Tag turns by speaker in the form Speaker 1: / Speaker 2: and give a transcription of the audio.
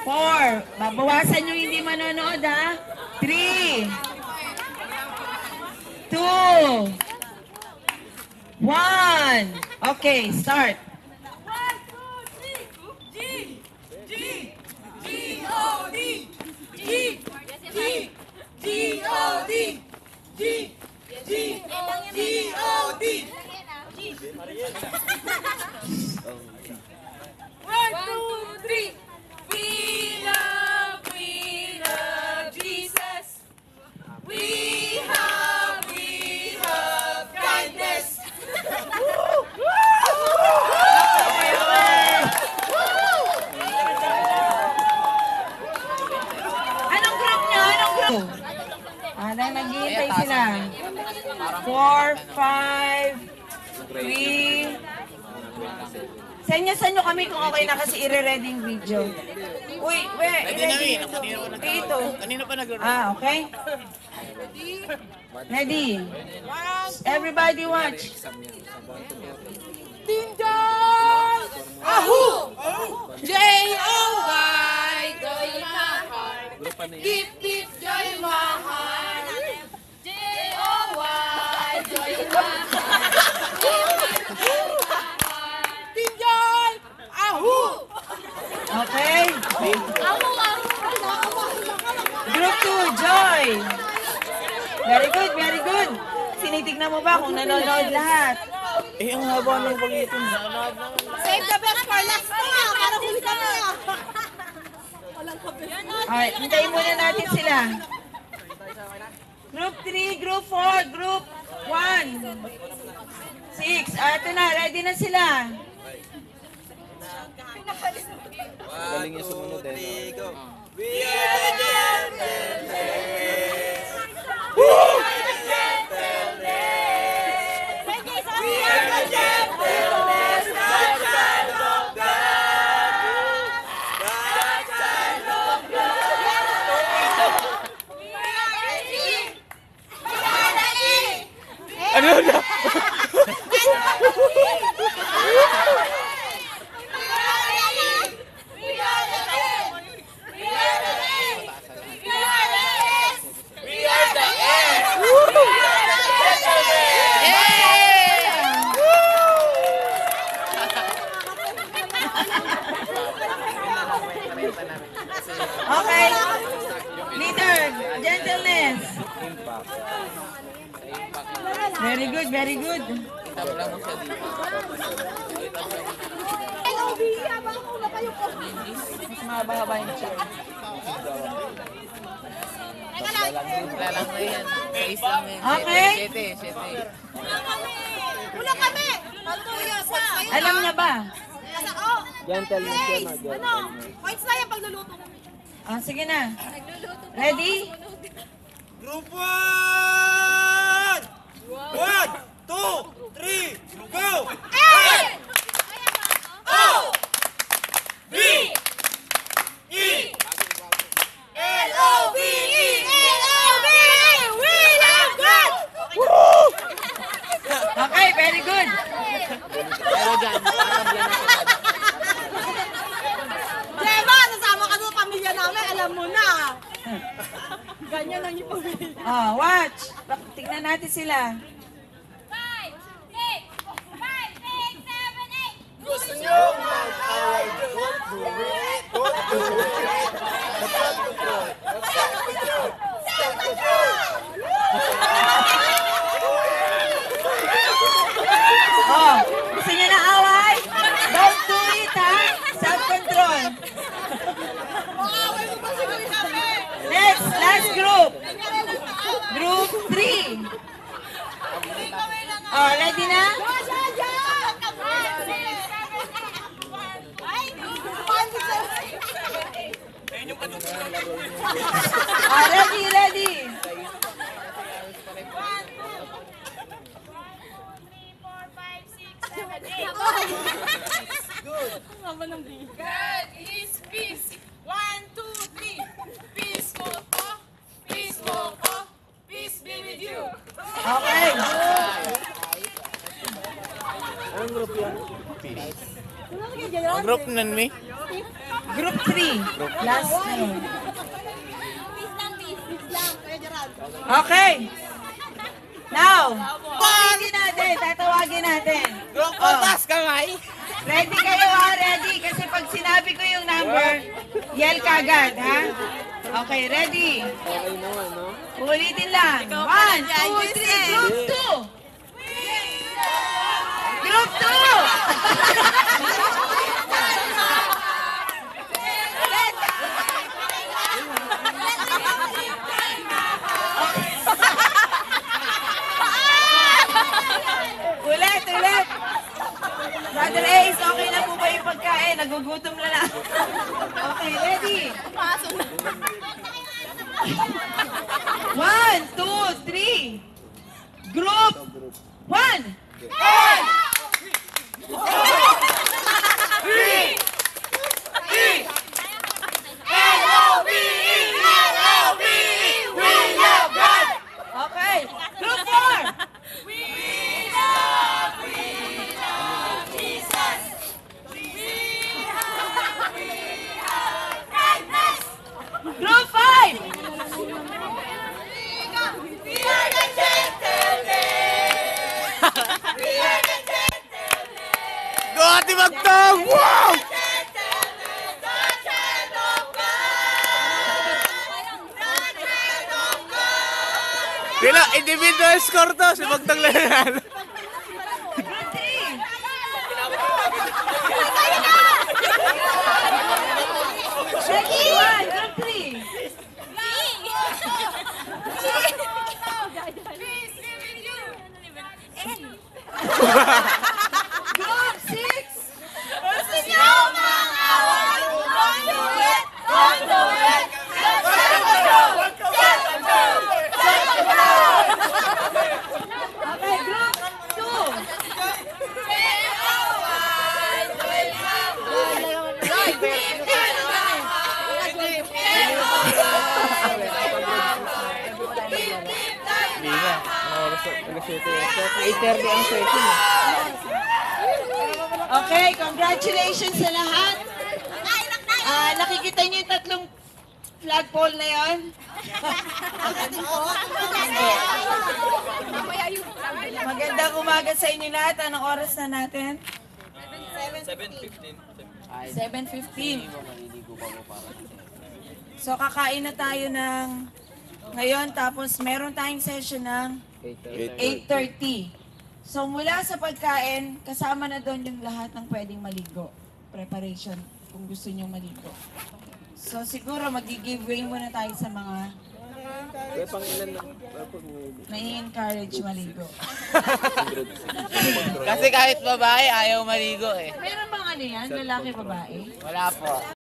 Speaker 1: 4. Babawasan yung hindi manonood, ha? 3, 2, 1. Okay, start.
Speaker 2: One, two, three. We love Jesus. We have kindness.
Speaker 1: Anong group nyo? Anong group? Naghihintay sila. 4, 5, 3. Sa inyo kami kung okay na kasi i-ready yung video. Uy, i-ready. Ito.
Speaker 3: Kanina pa nag-ready.
Speaker 1: Okay. Ready? Everybody watch.
Speaker 2: Tinday! Ahu! J-O-Y! Joy mahal. Deep, deep joy mahal. J-O-Y! Joy mahal. Tinday! Ahu!
Speaker 1: Okay?
Speaker 2: Ahu!
Speaker 1: Group 2, Joy. Very good, very good. Sinitignan mo ba kung nanonood lahat?
Speaker 3: Eh, ang haba ng pag-iipon.
Speaker 2: Save the best for last na! Para huli kami ah!
Speaker 1: Alright, hintayin muna natin sila. Group 3, Group 4, Group 1. 6. Ito na, ready na sila.
Speaker 3: Galing yung sumunod eh. Go.
Speaker 2: We are the gentlemen! We are the gentlemen! That child of God! That child of God! We are the team! We are the team!
Speaker 3: Ano na?
Speaker 1: Okay. Leader, gentleness. Very good, very good. Mas mahaba-haba yung chat.
Speaker 3: Lalang na yan. Size lang yan.
Speaker 1: Okay.
Speaker 3: 7.
Speaker 2: Wala kami! Patuyo sa...
Speaker 1: Alam niya ba?
Speaker 3: Gentleman siya na.
Speaker 2: Ano? Points na yan pagluluto kami.
Speaker 1: Sige na. Ready?
Speaker 4: Group 1! 1, 2, 3, go!
Speaker 2: O! B! E! L-O-V-E! L-O-V-E! We love God!
Speaker 1: Okay, very good.
Speaker 3: Pero dyan, tatablan na sila.
Speaker 2: Jema, nasama ka sa pamilya namin, alam mo na. Ganyan ang yung pamilya.
Speaker 1: Watch. Tignan natin sila.
Speaker 2: 5, 6, 7, 8.
Speaker 4: Gusto nyo mag-away? Don't do it! Don't do it! Stop the joy! Stop the joy! Stop the joy!
Speaker 1: Gusto niya na away? Don't do it, ha? Self-control. Next, last group. Group 3. Ready na? Ready, ready.
Speaker 2: 1, 2, 3, 4, 5, 6, 7, 8.
Speaker 4: Good!
Speaker 2: God is peace. 1, 2, 3. Peace mo po. Peace mo po. Peace be with you.
Speaker 1: Okay.
Speaker 3: Anong group yan? Ang group nun, Mi?
Speaker 1: Group 3. Last na yun. Okay. Now, tatawagin natin.
Speaker 3: Group
Speaker 1: Oh.
Speaker 3: taas kamay.
Speaker 1: Ready kayo ha? Ready? Kasi pag sinabi ko yung number, yell ka agad, ha? Okay, ready? Ulitin lang. 1, 2, 3, group 2! Group 2! Ulit, ulit! Brother Ace, okay na po ba yung pagkain? Nagugutom na lang. Okay, ready? 1, 2, 3. Group 1. Okay, group 4. Group 5.
Speaker 3: Go Ate Magtong! Wow! Kila, individual score to. Si Magtong lang nanalo.
Speaker 1: Group 3. Ready? 1, group 3. Group 6. Okay, group 2.
Speaker 3: Hindi na. Ang oras na. Nag-7. 8:30 ang session.
Speaker 1: Okay, congratulations sa lahat. Nakikita niyo yung tatlong flagpole na yon? Magandang umaga sa inyo lahat. Anong oras na natin? 7:15. So, kakain na tayo ng ngayon, tapos meron tayong session ng 8:30. So, mula sa pagkain, kasama na doon yung lahat ng pwedeng maligo. Preparation, kung gusto nyo maligo. So, siguro mag-giveaway muna tayo sa mga nai-encourage maligo.
Speaker 3: Kasi kahit babae, ayaw maligo eh.
Speaker 1: Meron bang ano yan? Lalaki, babae?
Speaker 3: Wala po.